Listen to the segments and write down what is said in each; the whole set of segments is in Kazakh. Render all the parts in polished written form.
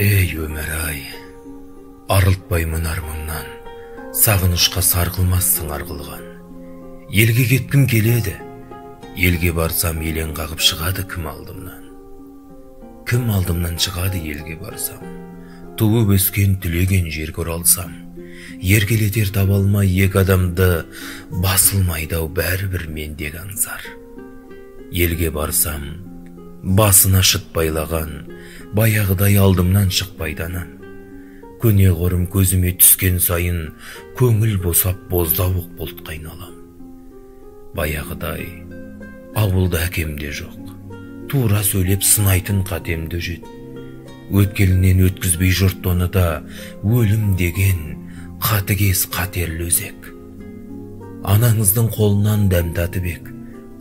Ey Өмір-ай, арылтпай мұнар-мұңнан, сағынышқа сарқылмассың арғылған. Елге кеткім келеді, елге барсам елен қағып шығады кім алдымнан. Кім алдымнан шығады елге барсам, туып өскен түлеген жерге оралсам, еркелетер таба алмай екі адамды, басылмайды-ау бәрібір мендегі аңсар. Елге барсам, басына шыт байлаған, баяғыдай алдымнан шықпайды анам. Көне қорым көзіме түскен сайын, көңіл босап боздауық бұлтқа айналам. Баяғыдай ауылда әкемде жоқ, тура сөйлеп сынайтын қатемді жет. Өткелінен өткізбей жұрт оны да, өлім деген қатыгез қатерлі өзек. Анаңыздың қолынан дәм татып ек,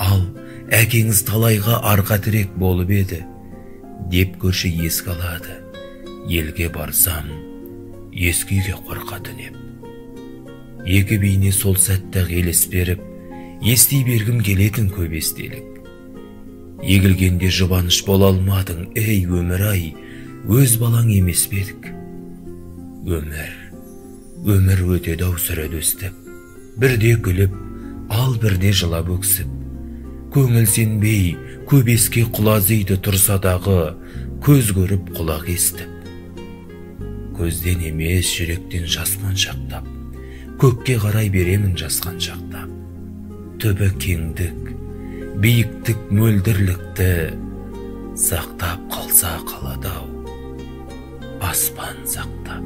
ал әкеңіз талайға арқа тірек болып еді, деп көрші ескі алады. Елге барсам, ескі үйге қорқатын еп. Екі бейне сол сәтті елес беріп, ести бергім келетін көп естелік. Егілгенде жұбаныш бола алмадың, ей өмір-ай, өз балаң емес бедік. Өмір өтеді-ау сүреді өстіп, бірде күліп, ал бірде жылап өксіп. Көңіл сенбей, көбеске құлазиды тұрса дағы, көз көріп құлақ естіп. Көзден емес жүректен жас моншақтап, көкке қарай беремін жасқан шақтап. Түбі кеңдік, биіктік мөлдірлікті, сақтап қалса қалады-ау, аспан сақтап.